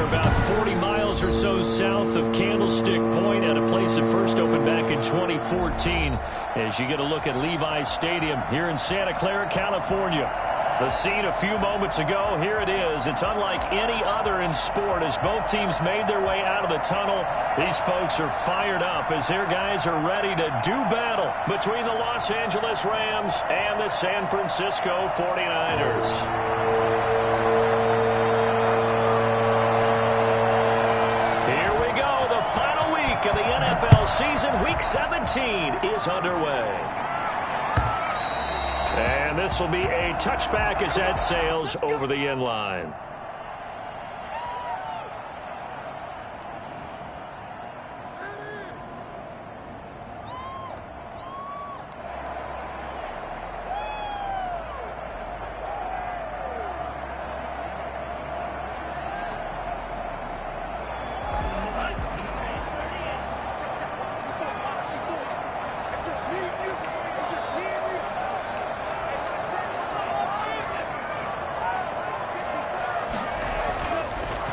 here about 40 miles or so south of Candlestick Point at a place that first opened back in 2014 as you get a look at Levi's Stadium here in Santa Clara, California. The scene a few moments ago, here it is. It's unlike any other in sport as both teams made their way out of the tunnel. These folks are fired up as their guys are ready to do battle between the Los Angeles Rams and the San Francisco 49ers. Of the NFL season, Week 17 is underway. And this will be a touchback as that sails over the end line.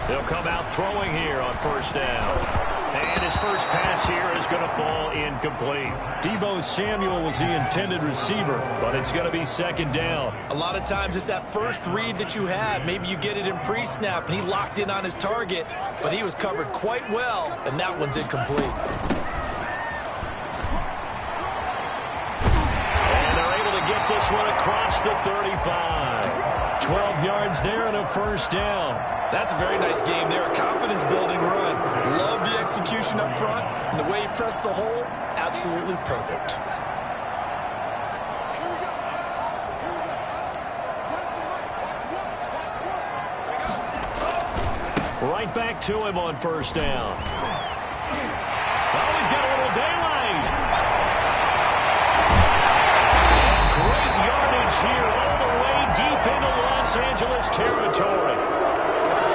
He'll come out throwing here on first down. And his first pass here is going to fall incomplete. Deebo Samuel was the intended receiver, but it's going to be second down. A lot of times it's that first read that you have. Maybe you get it in pre-snap, and he locked in on his target, but he was covered quite well, and that one's incomplete. And they're able to get this one across the 35. 12 yards there and a first down. That's a very nice game there, a confidence-building run. Love the execution up front, and the way he pressed the hole, absolutely perfect. Right back to him on first down. Oh, he's got a little daylight. Great yardage here all the way deep into Los Angeles territory.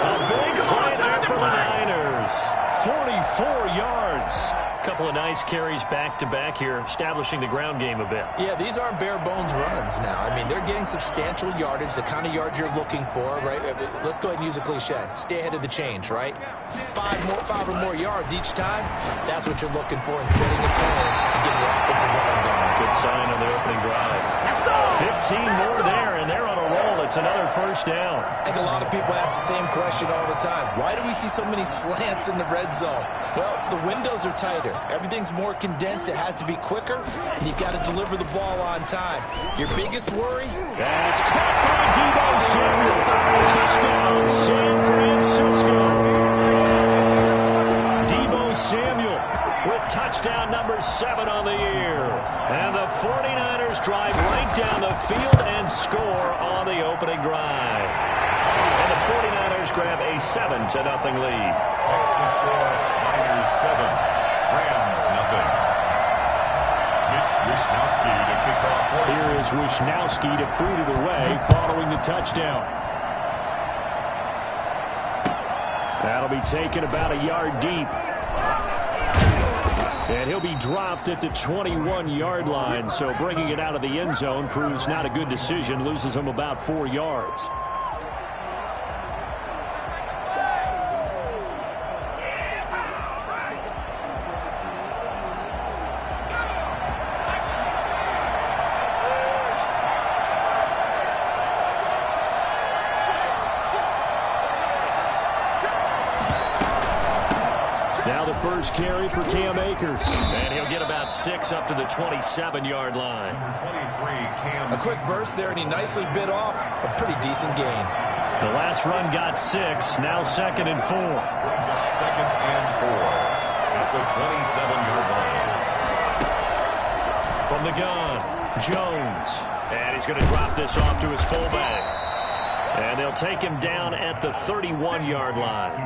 A big play there for the Niners. 44 yards. A couple of nice carries back-to-back here, establishing the ground game a bit. Yeah, these aren't bare-bones runs now. I mean, they're getting substantial yardage, the kind of yards you're looking for, right? Let's go ahead and use a cliche. Stay ahead of the change, right? Five or more yards each time, that's what you're looking for in setting a tone and getting your offensive line going. Good sign on the opening drive. 15 more there, and they're on a roll. It's another first down. I think a lot of people ask the same question all the time. Why do we see so many slants in the red zone? Well, the windows are tighter. Everything's more condensed. It has to be quicker, and you've got to deliver the ball on time. Your biggest worry? That's caught by Deebo Samuel. Touchdown, San Francisco. Deebo Samuel with touchdown number 7 on the year. And the 49ers drive right down the field and score on the opening drive. And the 49ers grab a 7-0 lead. Extra score, Niners 7, Rams nothing. Wishnowski to kick off. Here is Wishnowski to boot it away following the touchdown. That'll be taken about a yard deep. And he'll be dropped at the 21-yard line, so bringing it out of the end zone proves not a good decision, loses him about 4 yards. Now the first carry for Cam Akers. And he'll get about 6 up to the 27-yard line. A quick burst there, and he nicely bit off a pretty decent gain. The last run got 6, now 2nd and 4. Brings up 2nd and 4 at the 27-yard line. From the gun, Jones. And he's going to drop this off to his fullback. And they'll take him down at the 31-yard line.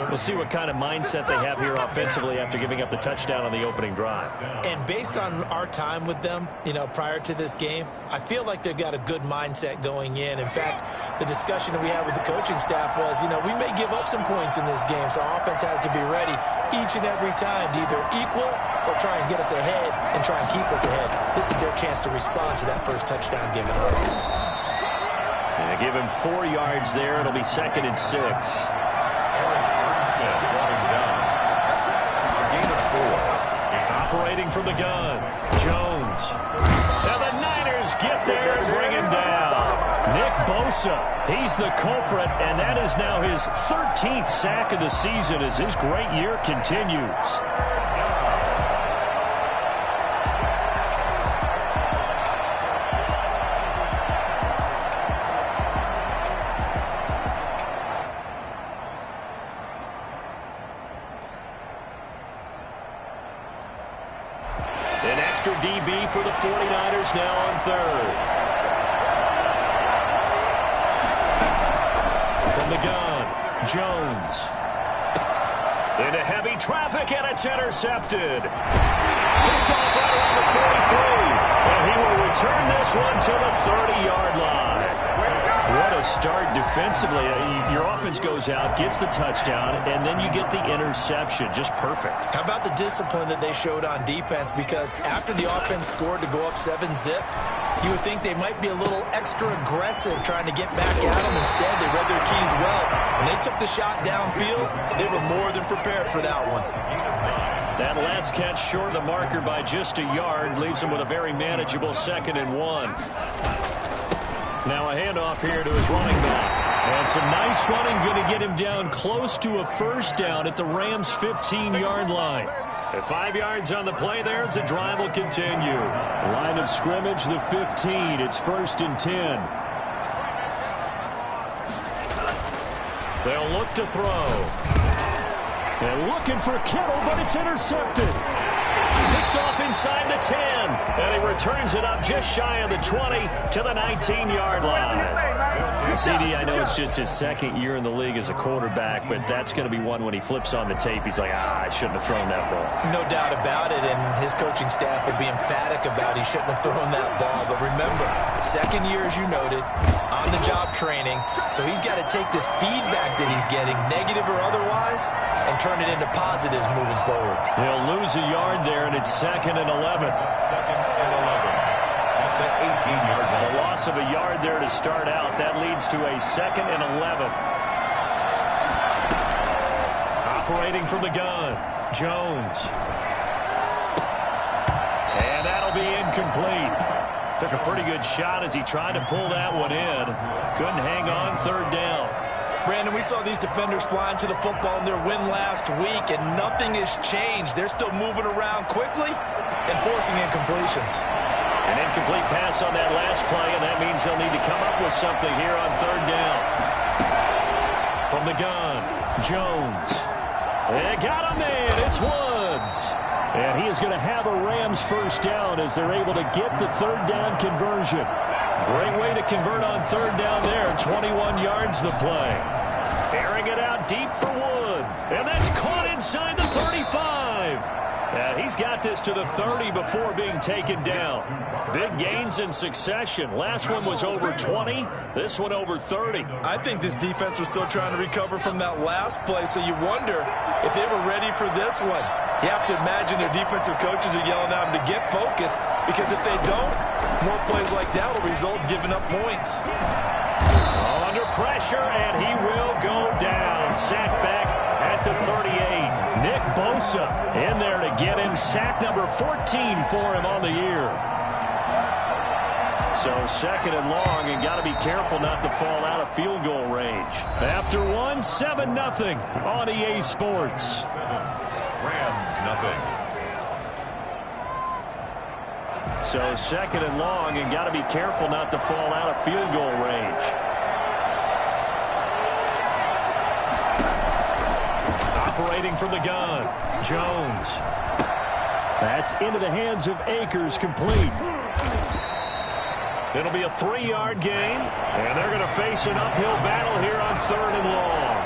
We'll see what kind of mindset they have here offensively after giving up the touchdown on the opening drive. And based on our time with them, prior to this game, I feel like they've got a good mindset going in. In fact, the discussion that we had with the coaching staff was, we may give up some points in this game, so our offense has to be ready each and every time to either equal or try and get us ahead and try and keep us ahead. This is their chance to respond to that first touchdown given up. And give him 4 yards there. It'll be 2nd and 6. Operating from the gun, Jones. And the Niners get there and bring him down. Nick Bosa, he's the culprit, and that is now his 13th sack of the season as his great year continues. An extra DB for the 49ers now on third. From the gun, Jones. Into heavy traffic, and it's intercepted. Picked off right around the 43. And he will return this one to the 30-yard line. What a start defensively. Your offense goes out, gets the touchdown, and then you get the interception. Just perfect. How about the discipline that they showed on defense? Because after the offense scored to go up 7-zip, you would think they might be a little extra aggressive trying to get back at them. Instead, they read their keys well. When they took the shot downfield, they were more than prepared for that one. That last catch short of the marker by just a yard leaves them with a very manageable 2nd and 1. Now a handoff here to his running back. And some nice running, going to get him down close to a first down at the Rams' 15-yard line. At 5 yards on the play there as the drive will continue. Line of scrimmage, the 15. It's 1st and 10. They'll look to throw. And looking for Kittle, but it's intercepted. Picked off inside the 10. And he returns it up just shy of the 20 to the 19-yard line. CD, I know it's just his 2nd year in the league as a quarterback, but that's going to be one when he flips on the tape. He's like, I shouldn't have thrown that ball. No doubt about it, and his coaching staff will be emphatic about he shouldn't have thrown that ball. But remember, 2nd year, as you noted, on-the-job training, so he's got to take this feedback that he's getting, negative or otherwise, and turn it into positives moving forward. He'll lose a yard there, and it's 2nd and 11. 2nd and 11 at the 18-yard line. A loss of a yard there to start out. That leads to a 2nd and 11. Operating from the gun, Jones. And that'll be incomplete. Took a pretty good shot as he tried to pull that one in. Couldn't hang on, 3rd down. Brandon, we saw these defenders flying to the football in their win last week, and nothing has changed. They're still moving around quickly and forcing incompletions. An incomplete pass on that last play, and that means they'll need to come up with something here on 3rd down. From the gun, Jones. They got him in. It's Woods. And he is going to have a Rams 1st down as they're able to get the 3rd down conversion. Great way to convert on 3rd down there. 21 yards the play. Airing it out deep for Wood. And that's caught inside the 35. And he's got this to the 30 before being taken down. Big gains in succession. Last one was over 20. This one over 30. I think this defense was still trying to recover from that last play, so you wonder if they were ready for this one. You have to imagine their defensive coaches are yelling at them to get focused, because if they don't, more plays like that will result in giving up points. Under pressure, and he will go down. Sacked back at the 38. Nick Bosa in there to get him. Sack number 14 for him on the year. So 2nd and long, and got to be careful not to fall out of field goal range. After one, 7-0 on EA Sports. Rams, nothing. So 2nd and long, and got to be careful not to fall out of field goal range. Operating from the gun, Jones. That's into the hands of Akers, complete. It'll be a 3-yard gain, and they're going to face an uphill battle here on 3rd and long.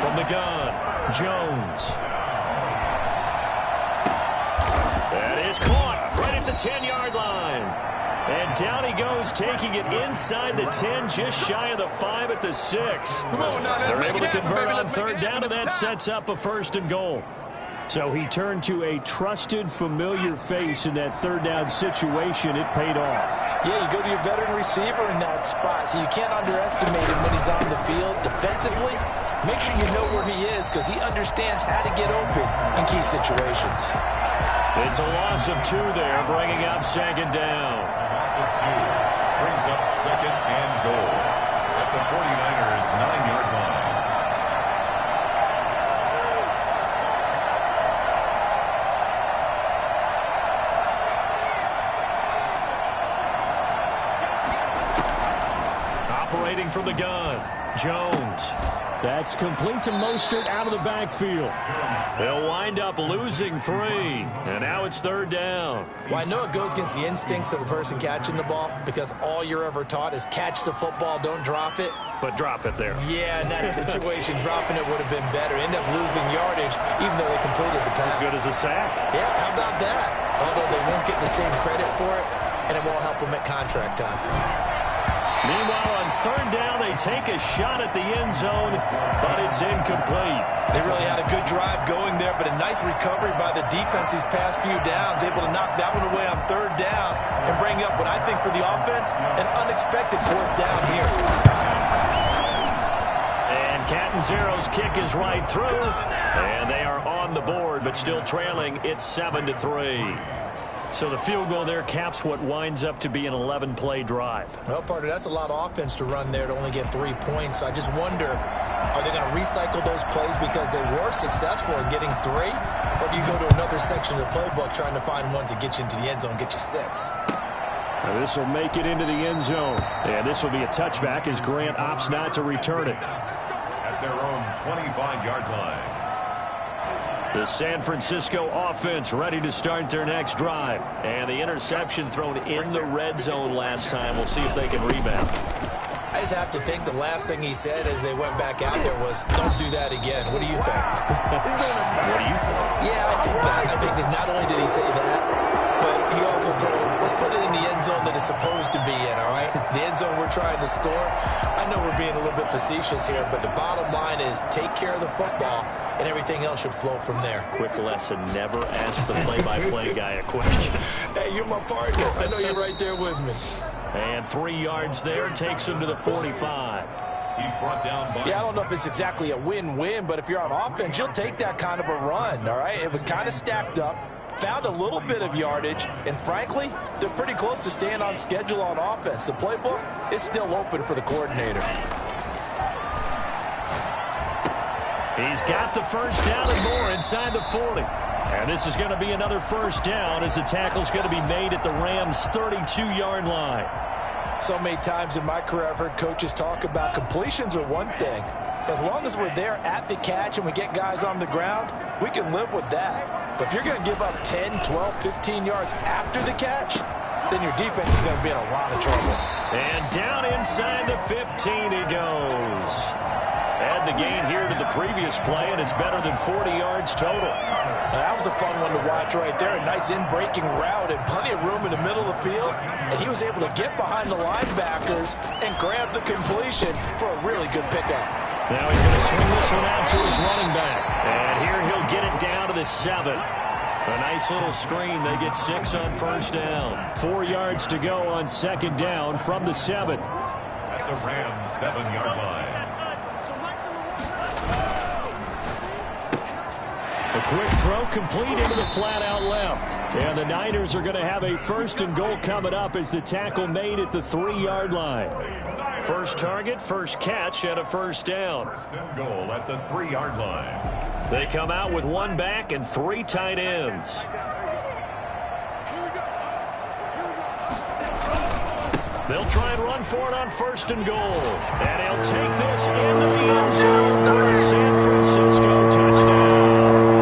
From the gun, Jones. That is caught right at the 10-yard line. And down he goes, taking it inside the 10, just shy of the 5 at the 6. They're able to convert on 3rd down, and that sets up a 1st and goal. So he turned to a trusted, familiar face in that third down situation. It paid off. Yeah, you go to your veteran receiver in that spot, so you can't underestimate him when he's on the field defensively. Make sure you know where he is because he understands how to get open in key situations. It's a loss of 2 there, bringing up second down. Loss of 2 brings up second and goal at the 49ers' 9-yard line. Operating from the gun, Jones. That's complete to Mostert out of the backfield. They'll wind up losing 3, and now it's third down. Well, I know it goes against the instincts of the person catching the ball because all you're ever taught is catch the football, don't drop it. But drop it there. Yeah, in that situation, dropping it would have been better. End up losing yardage, even though they completed the pass. As good as a sack. Yeah, how about that? Although they won't get the same credit for it, and it won't help them at contract time. Meanwhile, on third down, they take a shot at the end zone, but it's incomplete. They really had a good drive going there, but a nice recovery by the defense these past few downs, able to knock that one away on third down and bring up what I think for the offense, an unexpected fourth down here. And Catanzero's kick is right through, and they are on the board, but still trailing. It's 7-3. So the field goal there caps what winds up to be an 11-play drive. Well, partner, that's a lot of offense to run there to only get 3 points. So I just wonder, are they going to recycle those plays because they were successful in getting 3? Or do you go to another section of the playbook trying to find ones that get you into the end zone, get you 6? Now this will make it into the end zone. And this will be a touchback as Grant opts not to return it. At their own 25-yard line. The San Francisco offense ready to start their next drive. And the interception thrown in the red zone last time. We'll see if they can rebound. I just have to think the last thing he said as they went back out there was, don't do that again. What do you think? What do you think? Yeah, I think that. I think that not only did he say that, but he also told him, let's put it in the end zone that it's supposed to be in, all right? The end zone we're trying to score. I know we're being a little bit facetious here, but the bottom line is take care of the football, and everything else should flow from there. Quick lesson, never ask the play-by-play guy a question. Hey, you're my partner. I know you're right there with me. And 3 yards there takes him to the 45. He's brought down by... Yeah, I don't know if it's exactly a win-win, but if you're on offense, you'll take that kind of a run, all right? It was kind of stacked up, found a little bit of yardage, and frankly, they're pretty close to staying on schedule on offense. The playbook is still open for the coordinator. He's got the first down and more inside the 40. And this is going to be another first down as the tackle's going to be made at the Rams' 32-yard line. So many times in my career I've heard coaches talk about completions are one thing. As long as we're there at the catch and we get guys on the ground, we can live with that. But if you're going to give up 10, 12, 15 yards after the catch, then your defense is going to be in a lot of trouble. And down inside the 15 he goes. Add the gain here to the previous play, and it's better than 40 yards total. That was a fun one to watch right there. A nice in-breaking route and plenty of room in the middle of the field. And he was able to get behind the linebackers and grab the completion for a really good pickup. Now he's going to swing this one out to his running back. And here he'll get it down to the 7. A nice little screen. They get 6 on first down. 4 yards to go on second down from the 7. At the Rams' 7-yard line. A quick throw complete into the flat out left. And the Niners are going to have a first and goal coming up as the tackle made at the 3-yard line. First target, first catch, and a first down. First and goal at the 3-yard line. They come out with 1 back and 3 tight ends. They'll try and run for it on first and goal. And he'll take this into the end zone for a San Francisco touchdown.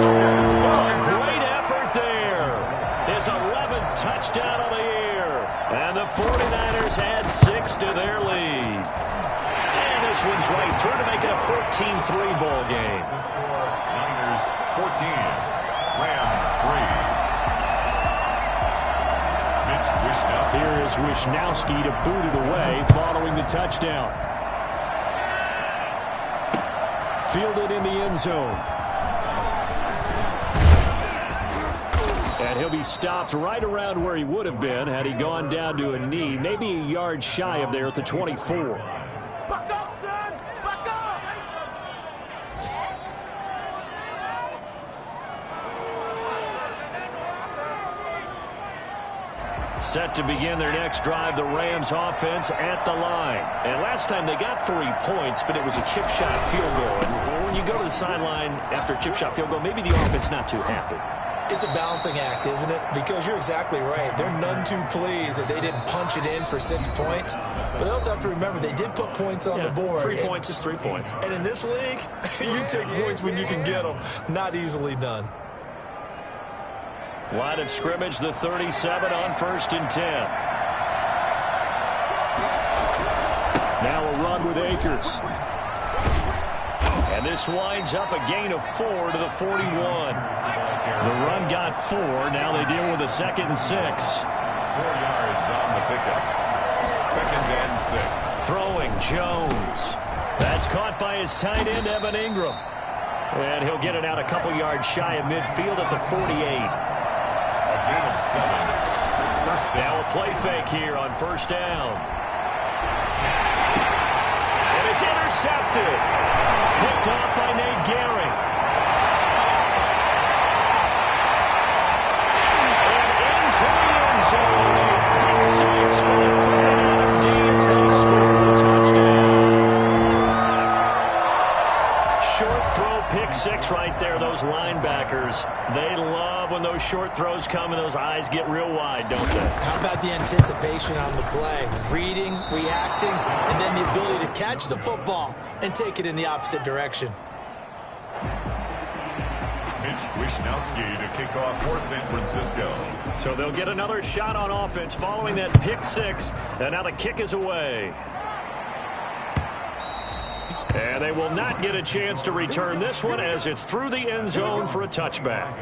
Great effort there. His 11th touchdown of the year. And the 49ers add 6 to their lead. And this one's right through to make it a 14-3 ball game. Niners 14, Rams 3. Here is Wishnowski to boot it away following the touchdown. Fielded in the end zone. And he'll be stopped right around where he would have been had he gone down to a knee, maybe a yard shy of there at the 24. Back up, son! Back up! Set to begin their next drive, the Rams offense at the line. And last time they got 3 points, but it was a chip shot field goal. And when you go to the sideline after a chip shot field goal, maybe the offense not too happy. It's a balancing act, isn't it? Because you're exactly right. They're none too pleased that they didn't punch it in for 6 points. But they also have to remember they did put points on the board. 3 points is 3 points. And in this league, you take points when you can get them. Not easily done. Line of scrimmage, the 37 on 1st and 10. Now a run with Akers. And this winds up a gain of 4 to the 41. The run got 4. Now they deal with a 2nd and 6. 4 yards on the pickup. 2nd and 6. Throwing Jones. That's caught by his tight end, Evan Ingram. And he'll get it out a couple yards shy of midfield at the 48. Gain of 7. Now a play fake here on 1st down. And it's intercepted. Picked off by Nate Gehring. And into the end zone. Pick 6 for the 49 Deans. They score a touchdown. Short throw, pick 6 right there. Those linebackers, they love when those short throws come and those eyes get real wide, don't they? How about the anticipation on the play? Reading, reacting, and then the ability to catch the football and take it in the opposite direction. Mitch Wishnowsky to kick off for San Francisco. So they'll get another shot on offense following that pick 6, and now the kick is away. And they will not get a chance to return this one as it's through the end zone for a touchback.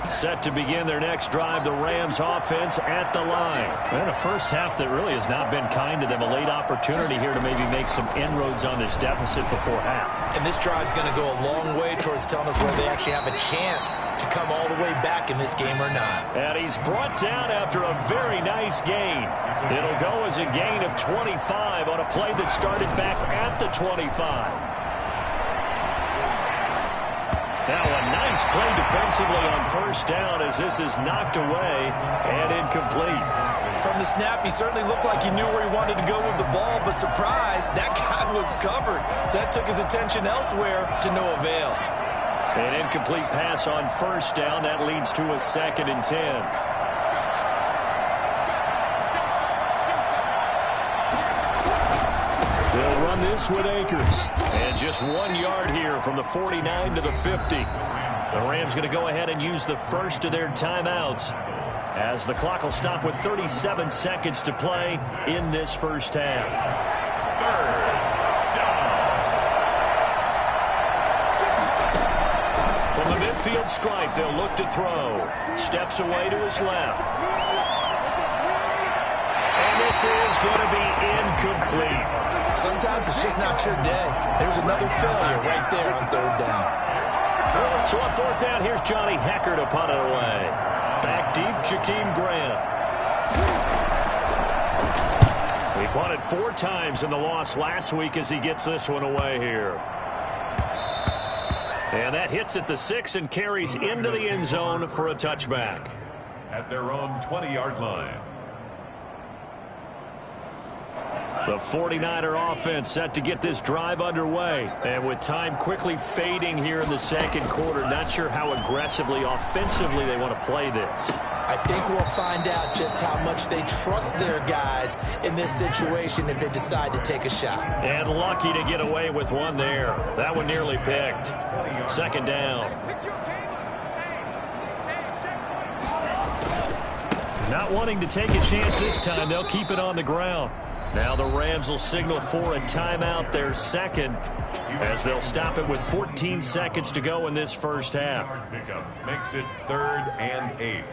Set to begin their next drive, the Rams offense at the line. And a first half that really has not been kind to them. A late opportunity here to maybe make some inroads on this deficit before half. And this drive's going to go a long way towards telling us whether they actually have a chance to come all the way back in this game or not. And he's brought down after a very nice gain. It'll go as a gain of 25 on a play that started back at the 25. Now a nice play defensively on 1st down as this is knocked away and incomplete. From the snap, he certainly looked like he knew where he wanted to go with the ball, but surprise, that guy was covered. So that took his attention elsewhere to no avail. An incomplete pass on 1st down. That leads to a 2nd and 10. They'll run this with Akers. And just 1 yard here from the 49 to the 50. The Rams going to go ahead and use the first of their timeouts as the clock will stop with 37 seconds to play in this first half. 3rd down. From the midfield stripe, they'll look to throw. Steps away to his left. And this is going to be incomplete. Sometimes it's just not your day. There's another failure right there on 3rd down. So on 4th down, here's Johnny Hecker to punt it away. Back deep, Jakeem Grant. He punted 4 times in the loss last week as he gets this one away here. And that hits at the 6 and carries into the end zone for a touchback. At their own 20-yard line. The 49er offense set to get this drive underway. And with time quickly fading here in the 2nd quarter, not sure how aggressively, offensively they want to play this. I think we'll find out just how much they trust their guys in this situation if they decide to take a shot. And lucky to get away with one there. That one nearly picked. 2nd down. Not wanting to take a chance this time, they'll keep it on the ground. Now the Rams will signal for a timeout, their 2nd, as they'll stop it with 14 seconds to go in this first half. Makes it 3rd and 8.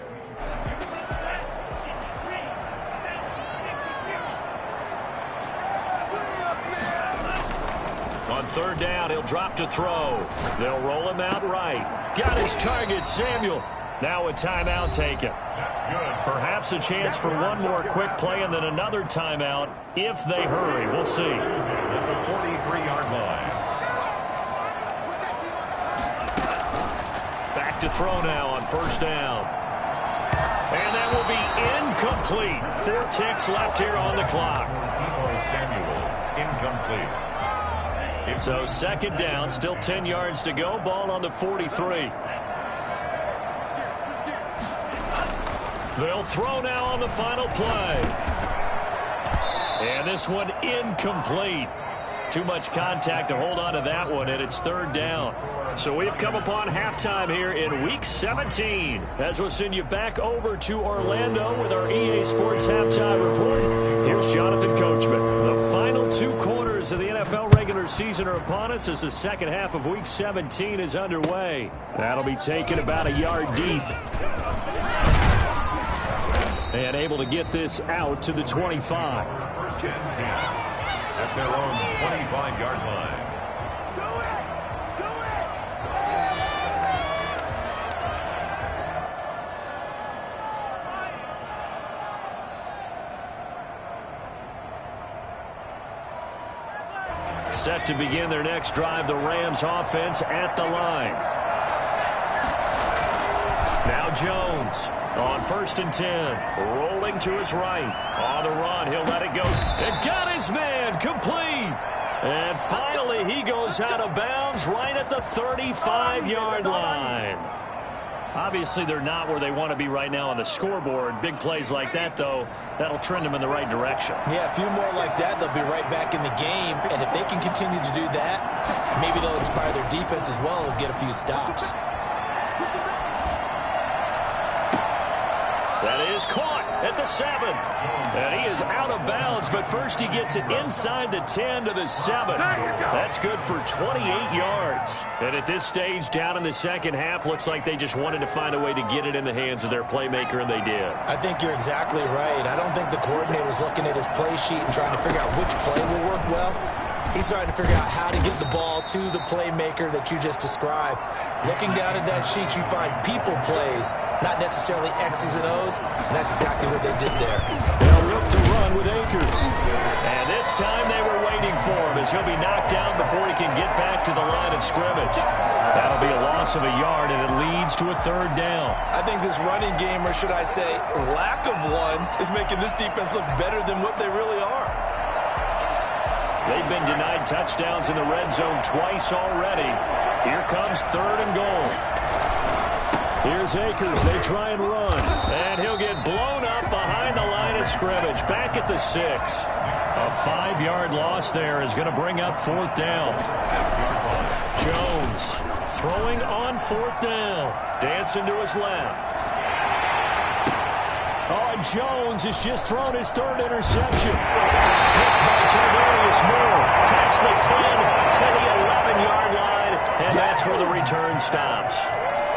third down. He'll drop to throw. They'll roll him out right. Got his target, Samuel. Now a timeout taken. That's good. Perhaps a chance for one more quick play and then another timeout if they hurry. We'll see. At the 43-yard line. Back to throw now on first down. And that will be incomplete. 4 ticks left here on the clock. Samuel, incomplete. So second down, still 10 yards to go. Ball on the 43. They'll throw now on the final play. And this one incomplete. Too much contact to hold on to that one, and it's third down. So we've come upon halftime here in Week 17. As we'll send you back over to Orlando with our EA Sports Halftime Report. Here's Jonathan Coachman. The final 2 quarters of the NFL regular season are upon us as the second half of Week 17 is underway. That'll be taken about a yard deep. And able to get this out to the 25. First and 10 at their own 25-yard line. Set to begin their next drive, the Rams offense at the line. Now Jones on first and 10, rolling to his right. On the run, he'll let it go. And got his man, complete. And finally, he goes out of bounds right at the 35-yard line. Obviously, they're not where they want to be right now on the scoreboard. Big plays like that, though, that'll trend them in the right direction. Yeah, a few more like that, they'll be right back in the game. And if they can continue to do that, maybe they'll inspire their defense as well and get a few stops. That is caught at the 7. And he is out of bounds, but first he gets it inside the 10 to the 7. That's good for 28 yards. And at this stage, down in the second half, looks like they just wanted to find a way to get it in the hands of their playmaker, and they did. I think you're exactly right. I don't think the coordinator's looking at his play sheet and trying to figure out which play will work well. He's trying to figure out how to get the ball to the playmaker that you just described. Looking down at that sheet, you find people plays, not necessarily X's and O's, and that's exactly what they did there. They'll look to run with Akers. And this time they were waiting for him as he'll be knocked down before he can get back to the line of scrimmage. That'll be a loss of a yard, and it leads to a third down. I think this running game, or should I say lack of one, is making this defense look better than what they really are. They've been denied touchdowns in the red zone twice already. Here comes third and goal. Here's Akers. They try and run. And he'll get blown up behind the line of scrimmage. Back at the 6. A 5-yard loss there is going to bring up fourth down. Jones throwing on fourth down. Dancing to his left. Oh, and Jones has just thrown his third interception. Picked by Tavarius Moore. Past the 10 to the 11-yard line, and that's where the return stops.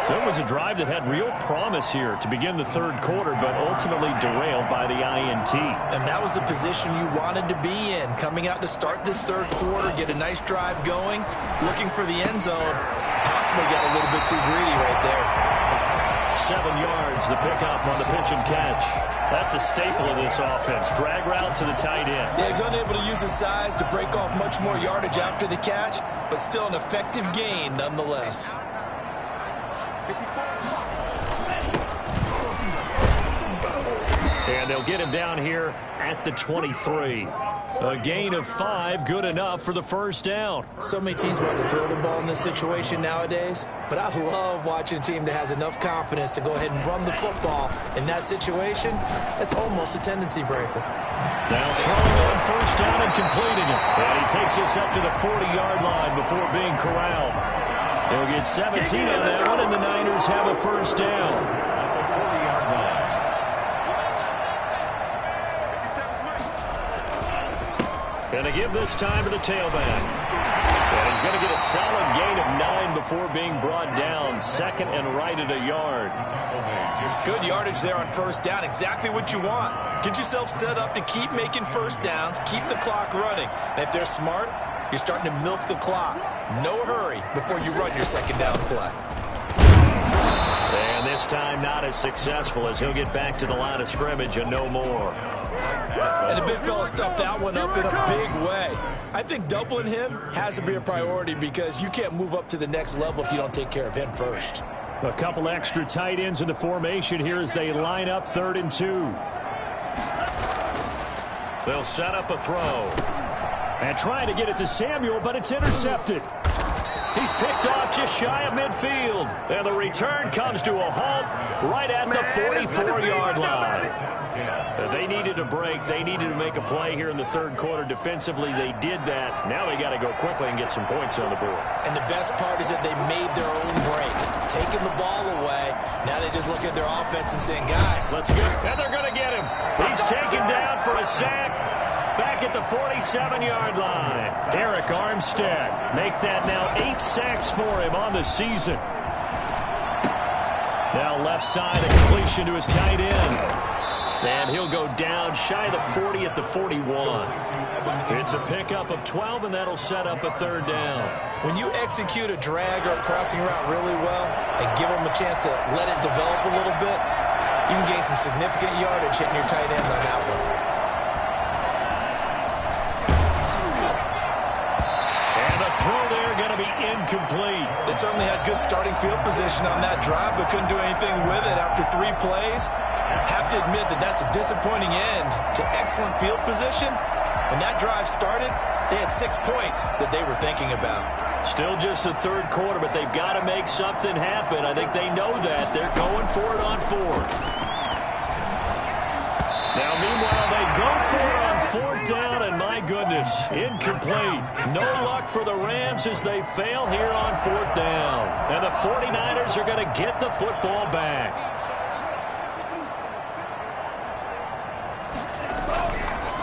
So it was a drive that had real promise here to begin the third quarter, but ultimately derailed by the INT. And that was the position you wanted to be in. Coming out to start this third quarter, get a nice drive going, looking for the end zone. Possibly got a little bit too greedy right there. 7 yards, the pickup on the pitch and catch. That's a staple of this offense. Drag route to the tight end. Yeah, he's unable to use his size to break off much more yardage after the catch, but still an effective gain nonetheless. And they'll get him down here at the 23. A gain of 5, good enough for the first down. So many teams want to throw the ball in this situation nowadays, but I love watching a team that has enough confidence to go ahead and run the football. In that situation, that's almost a tendency breaker. Now throwing on first down and completing it. And he takes us up to the 40-yard line before being corralled. He'll get 17 on that one, and the Niners have a first down. Going to give this time to the tailback. And he's going to get a solid gain of 9 before being brought down. Second and right at a yard. Good yardage there on first down. Exactly what you want. Get yourself set up to keep making first downs, keep the clock running. And if they're smart, You're starting to milk the clock. No hurry before you run your second down play. And this time not as successful as he'll get back to the line of scrimmage and no more. And the big fella stuffed that one up in a big way. I think doubling him has to be a priority because you can't move up to the next level if you don't take care of him first. A couple extra tight ends in the formation here as they line up 3rd and 2. They'll set up a throw. And trying to get it to Samuel, but it's intercepted. He's picked off just shy of midfield. And the return comes to a halt right at the 44-yard line. They needed a break. They needed to make a play here in the 3rd quarter. Defensively, they did that. Now they got to go quickly and get some points on the board. And the best part is that they made their own break. Taking the ball away. Now they just look at their offense and saying, guys, let's go. And they're going to get him. He's taken down for a sack. Back at the 47-yard line. Eric Armstead make that now 8 sacks for him on the season. Now left side, a completion to his tight end. And he'll go down shy of the 40 at the 41. It's a pickup of 12, and that'll set up a 3rd down. When you execute a drag or a crossing route really well and give them a chance to let it develop a little bit, you can gain some significant yardage hitting your tight end on that one. Incomplete. They certainly had good starting field position on that drive, but couldn't do anything with it after 3 plays. Have to admit that that's a disappointing end to excellent field position. When that drive started, they had 6 points that they were thinking about. Still just the 3rd quarter, but they've got to make something happen. I think they know that. They're going for it on 4th. Now, meanwhile, they go for it on 4th down, and my goodness, incomplete. No luck for the Rams as they fail here on 4th down. And the 49ers are going to get the football back.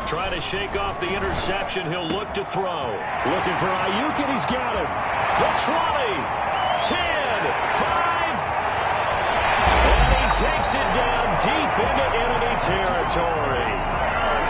Trying to shake off the interception. He'll look to throw. Looking for Ayuk, and he's got him. The 20, 10, 5. And he takes it down deep into enemy territory.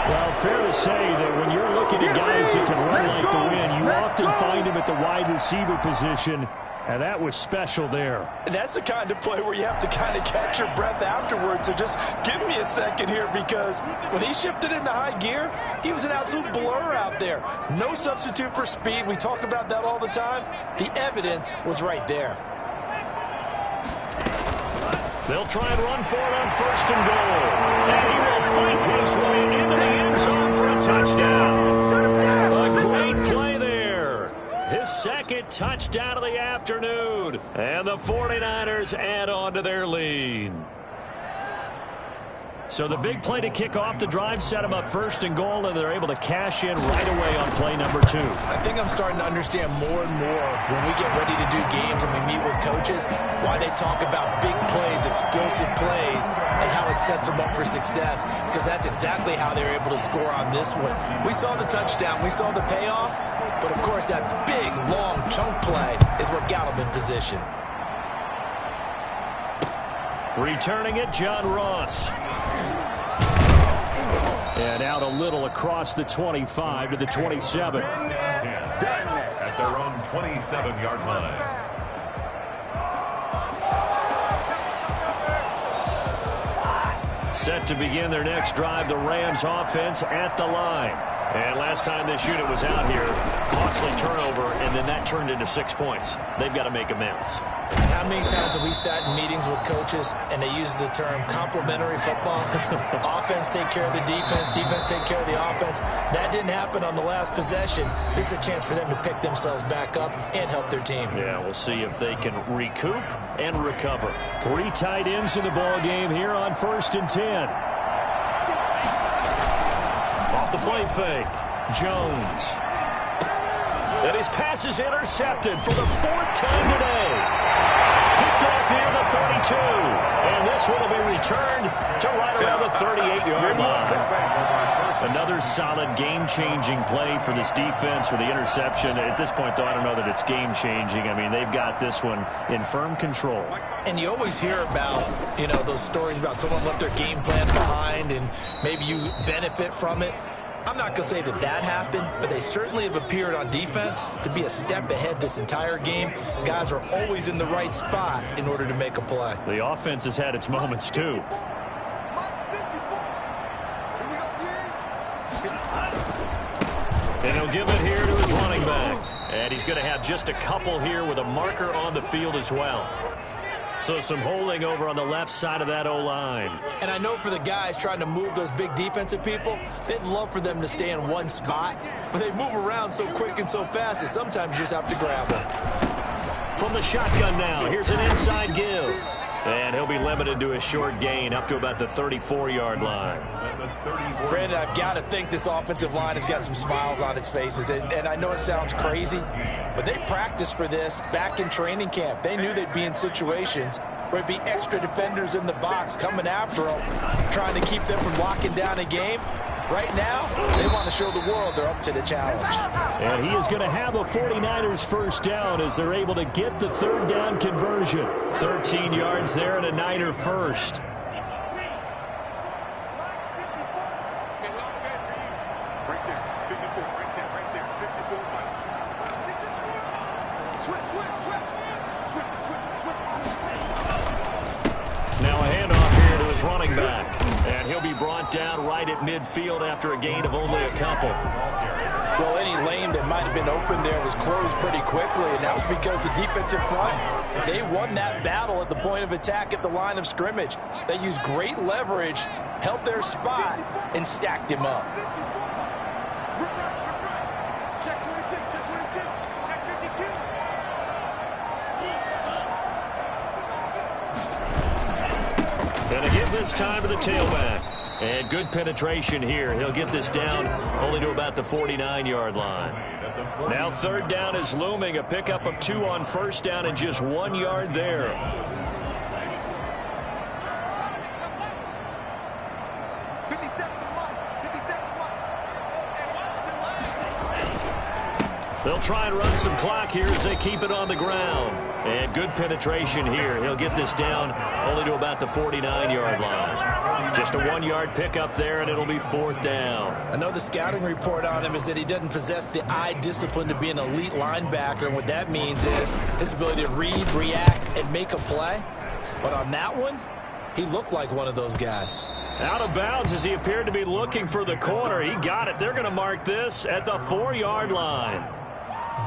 Well, fair to say that when you're looking at guys that can run like the wind, you often find him at the wide receiver position, and that was special there. And that's the kind of play where you have to kind of catch your breath afterwards. So just give me a second here, because when he shifted into high gear, he was an absolute blur out there. No substitute for speed. We talk about that all the time. The evidence was right there. They'll try and run for it on 1st and goal. And he will fight his way into the end zone for a touchdown. A great play there. His 2nd touchdown of the afternoon. And the 49ers add on to their lead. So the big play to kick off the drive set them up 1st and goal, and they're able to cash in right away on play number 2. I think I'm starting to understand more and more when we get ready to do games and we meet with coaches why they talk about big plays, explosive plays, and how it sets them up for success, because that's exactly how they're able to score on this one. We saw the touchdown, we saw the payoff, but of course that big, long chunk play is what got them in position. Returning it, John Ross. And out a little across the 25 to the 27. At their own 27-yard line. Set to begin their next drive, the Rams offense at the line. And last time this unit was out here, costly turnover, and then that turned into 6 points. They've got to make amends. How many times have we sat in meetings with coaches and they use the term complementary football? Offense take care of the defense, defense take care of the offense. That didn't happen on the last possession. This is a chance for them to pick themselves back up and help their team. Yeah, we'll see if they can recoup and recover. 3 tight ends in the ball game here on 1st and 10. Off the play fake, Jones. And his pass is intercepted for the 4th time today. Picked off near the 32. And this one will be returned to right around the 38-yard line. Another solid game-changing play for this defense for the interception. At this point, though, I don't know that it's game-changing. I mean, they've got this one in firm control. And you always hear about, those stories about someone left their game plan behind and maybe you benefit from it. I'm not going to say that that happened, but they certainly have appeared on defense to be a step ahead this entire game. Guys are always in the right spot in order to make a play. The offense has had its moments, too. And he'll give it here to his running back. And he's going to have just a couple here with a marker on the field as well. So some holding over on the left side of that O-line. And I know for the guys trying to move those big defensive people, they'd love for them to stay in one spot. But they move around so quick and so fast that sometimes you just have to grab them. From the shotgun now, here's an inside give. And he'll be limited to a short gain up to about the 34-yard line. Brandon, I've got to think this offensive line has got some smiles on its faces. And I know it sounds crazy, but they practiced for this back in training camp. They knew they'd be in situations where it'd be extra defenders in the box coming after them, trying to keep them from locking down a game. Right now, they want to show the world they're up to the challenge. And he is going to have a 49ers first down as they're able to get the third down conversion. 13 yards there and a Niner first. Now a handoff here to his running back. And he'll be brought down right at midfield after a gain of only a couple. Well, any lane that might have been open there was closed pretty quickly, and that was because the defensive front, they won that battle at the point of attack at the line of scrimmage. They used great leverage, held their spot, and stacked him up. Check 26, check 26, check 52. And again this time to the tailback. And good penetration here. He'll get this down only to about the 49-yard line. Now third down is looming. A pickup of 2 on first down and just 1 yard there. 57 They'll try and run some clock here as they keep it on the ground. And good penetration here. He'll get this down only to about the 49-yard line. Just a 1 yard pickup there, and it'll be fourth down. I know the scouting report on him is that he doesn't possess the eye discipline to be an elite linebacker, and what that means is his ability to read, react, and make a play. But on that one, he looked like one of those guys. Out of bounds as he appeared to be looking for the corner. He got it. They're going to mark this at the 4-yard line.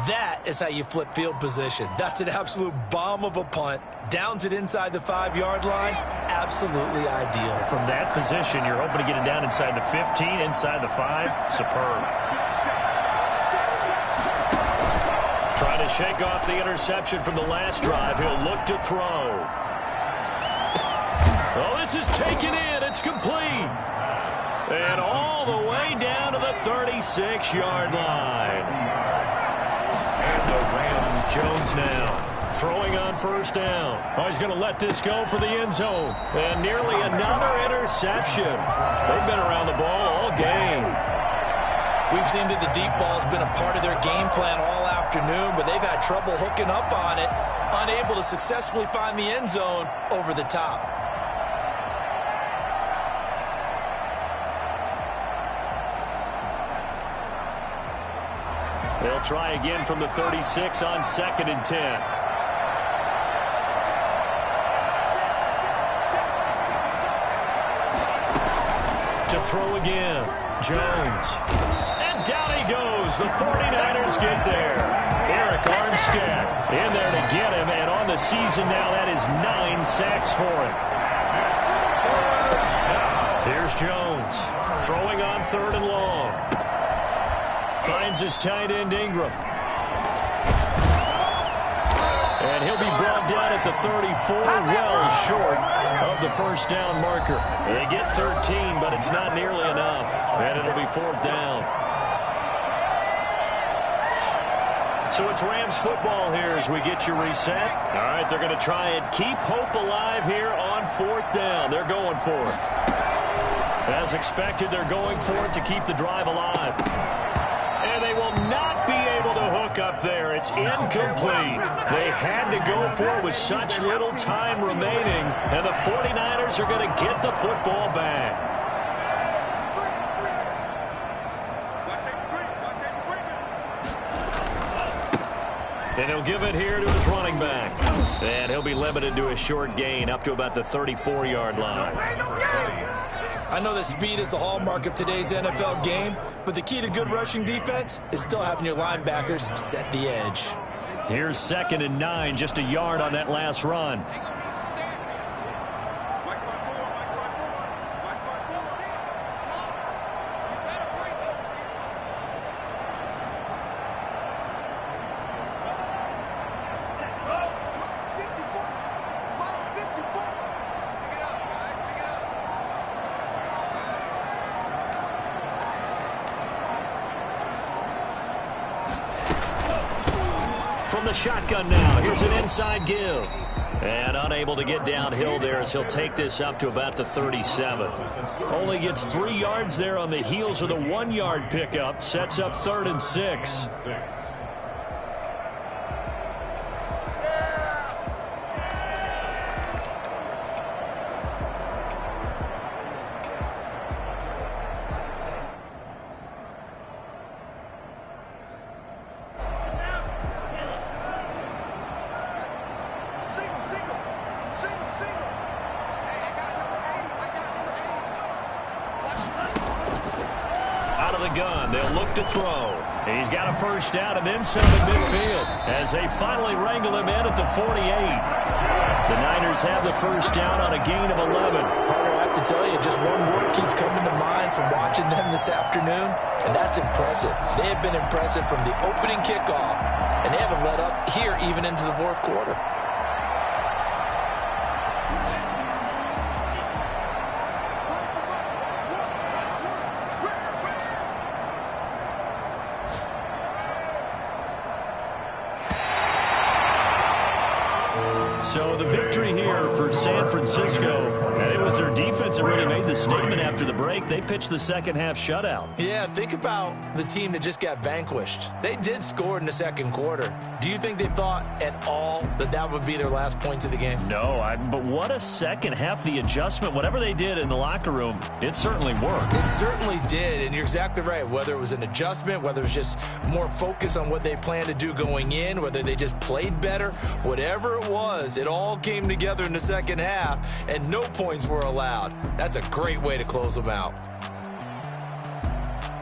That is how you flip field position. That's an absolute bomb of a punt. Downs it inside the 5-yard line. Absolutely ideal. From that position, you're hoping to get it down inside the 15, inside the 5. Superb. Trying to shake off the interception from the last drive. He'll look to throw. Oh, this is taken in. It's complete. And all the way down to the 36-yard line. And the Rams, Jones now throwing on first down. Oh, he's going to let this go for the end zone. And nearly another interception. They've been around the ball all game. We've seen that the deep ball has been a part of their game plan all afternoon, but they've had trouble hooking up on it, unable to successfully find the end zone over the top. They'll try again from the 36 on 2nd and 10. To throw again, Jones. And down he goes. The 49ers get there. Eric Armstead in there to get him, and on the season now, that is 9 sacks for him. Here's Jones throwing on 3rd and long. Finds his tight end, Ingram. And he'll be brought down at the 34, well short of the first down marker. They get 13, but it's not nearly enough. And it'll be 4th down. So it's Rams football here as we get you reset. All right, they're going to try and keep hope alive here on 4th down. They're going for it. As expected, they're going for it to keep the drive alive. And they will not be able to hook up there. It's incomplete. They had to go for it with such little time remaining. And the 49ers are going to get the football back. And he'll give it here to his running back. And he'll be limited to a short gain up to about the 34-yard line. I know that speed is the hallmark of today's NFL game, but the key to good rushing defense is still having your linebackers set the edge. Here's 2nd and 9, just a yard on that last run. From the shotgun now, here's an inside give. And unable to get downhill there as he'll take this up to about the 37. Only gets 3 yards there on the heels of the 1-yard pickup. Sets up 3rd and 6. Gun. They'll look to throw. He's got a first down and then some at midfield as they finally wrangle him in at the 48. The Niners have the first down on a gain of 11. Partner, I have to tell you, just one word keeps coming to mind from watching them this afternoon, and that's impressive. They have been impressive from the opening kickoff, and they haven't let up here even into the 4th quarter. So the victory here for San Francisco, and it was their defense that really made the statement after the break. They pitched the second-half shutout. Yeah, think about the team that just got vanquished. They did score in the 2nd quarter. Do you think they thought at all that that would be their last points of the game? No, but what a second half. The adjustment, whatever they did in the locker room, it certainly worked. It certainly did, and you're exactly right. Whether it was an adjustment, whether it was just more focus on what they planned to do going in, whether they just played better, whatever it was, it all came together in the 2nd half, and no points were allowed. That's a great way to close them out.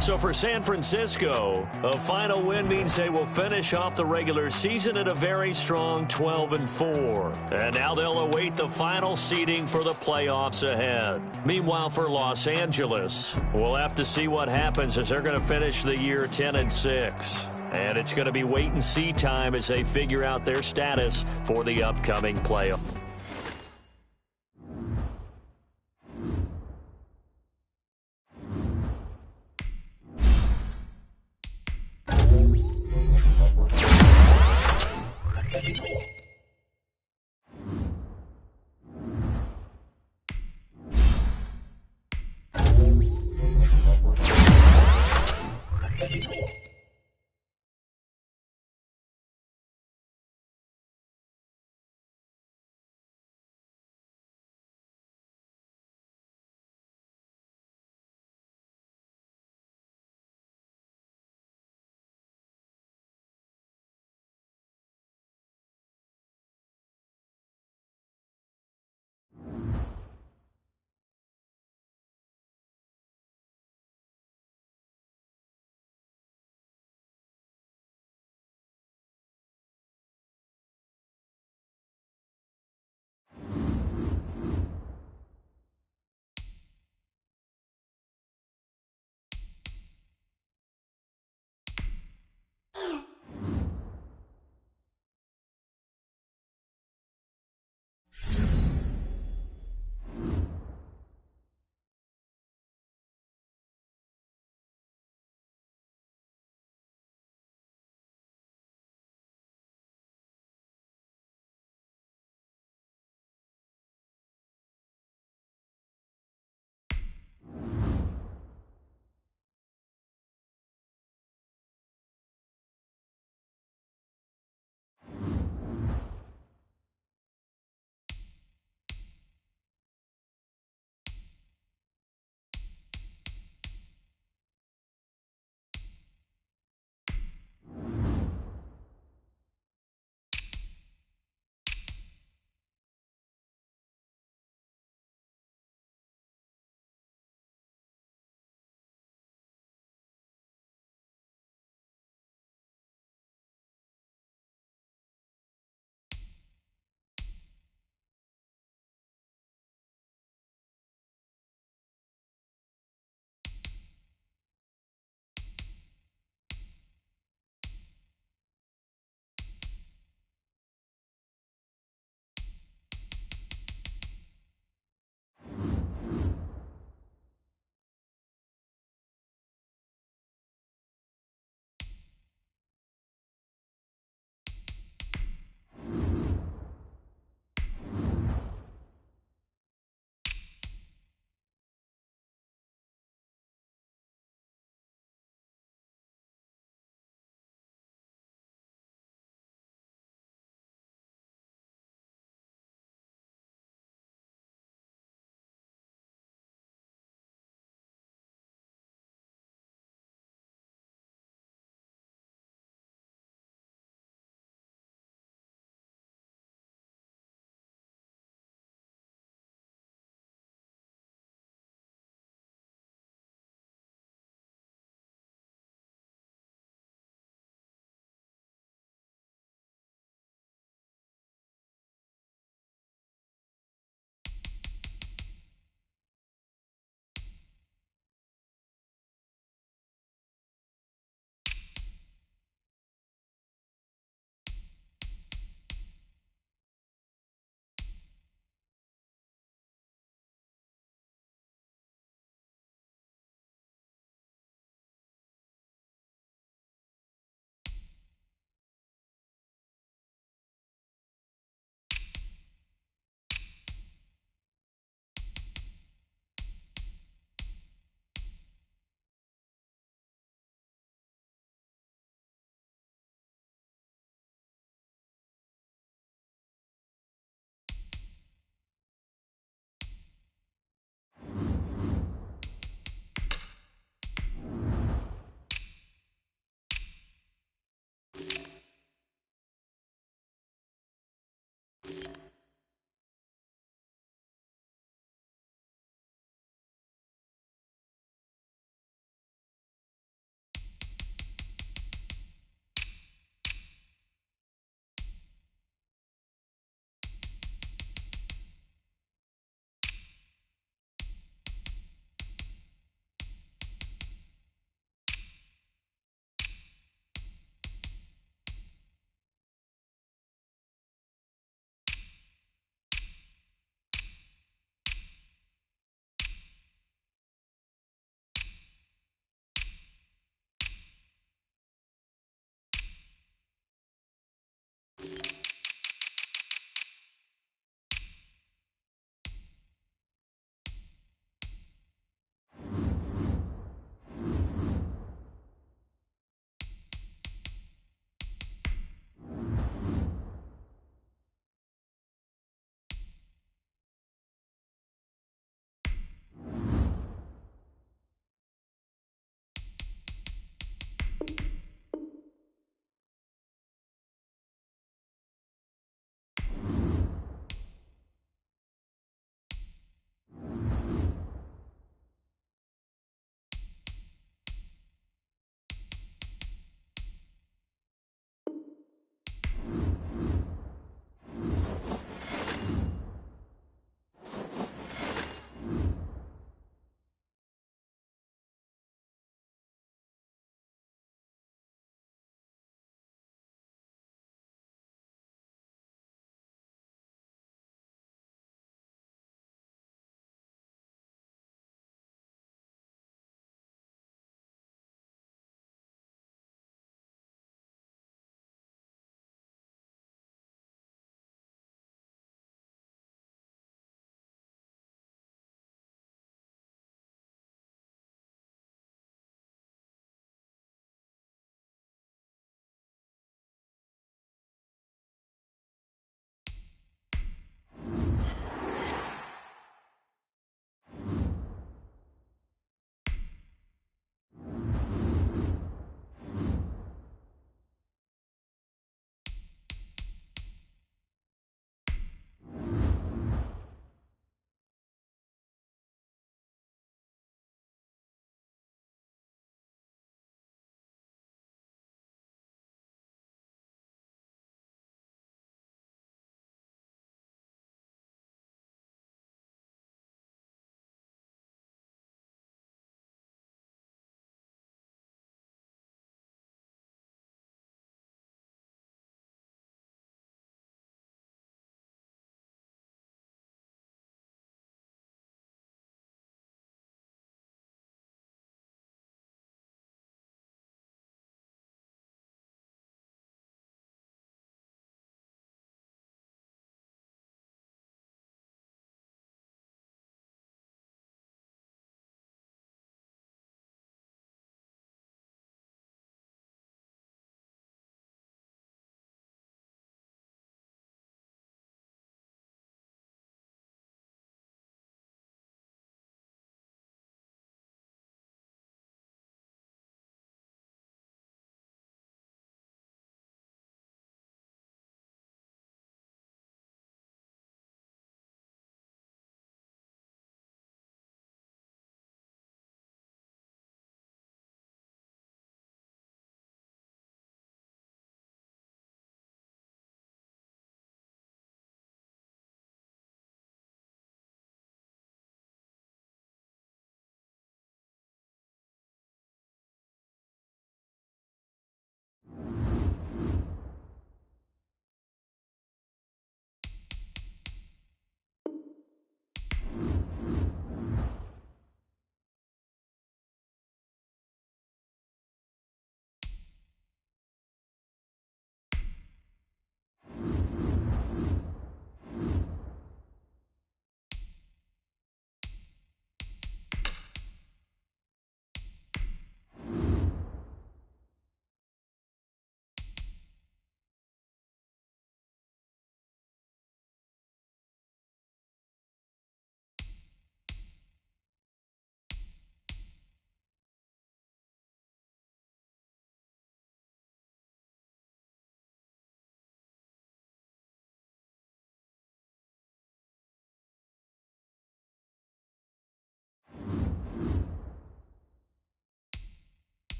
So for San Francisco, a final win means they will finish off the regular season at a very strong 12-4. And now they'll await the final seeding for the playoffs ahead. Meanwhile, for Los Angeles, we'll have to see what happens as they're going to finish the year 10-6. And it's going to be wait-and-see time as they figure out their status for the upcoming playoff.